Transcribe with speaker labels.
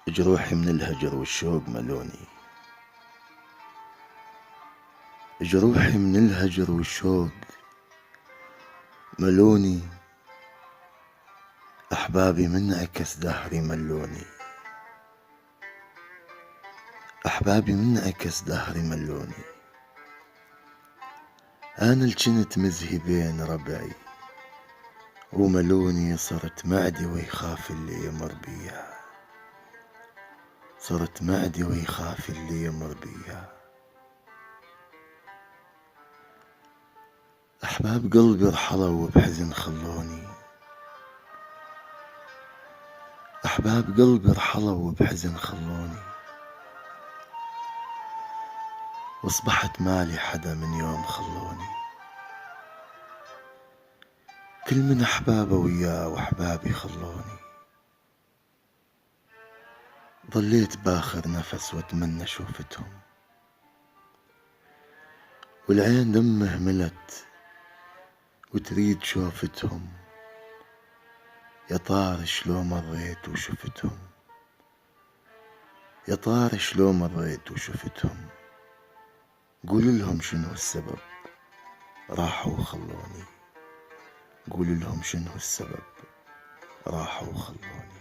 Speaker 1: جروحي من الهجر والشوق ملوني. جروحي من الهجر والشوق ملوني. أحبابي من عكس دهري ملوني. أحبابي من عكس دهري ملوني. أنا الجنت مزهي بين ربعي وملوني. صرت معدي ويخاف اللي يمر بيها. صرت معدي ويخاف اللي يمر بيها. أحباب قلبي رحلوا وبحزن خلوني. أحباب قلبي رحلوا وبحزن خلوني. واصبحت مالي حدا من يوم خلوني. كل من أحبابه وياه وأحبابي خلوني. ظليت باخر نفس واتمنى شوفتهم، والعين دمه ملت وتريد شوفتهم. يا طار شلو مريت وشفتهم. يا طار شلو مريت وشفتهم. قول لهم شنو السبب راحوا وخلوني. قول لهم شنو السبب راحوا وخلوني.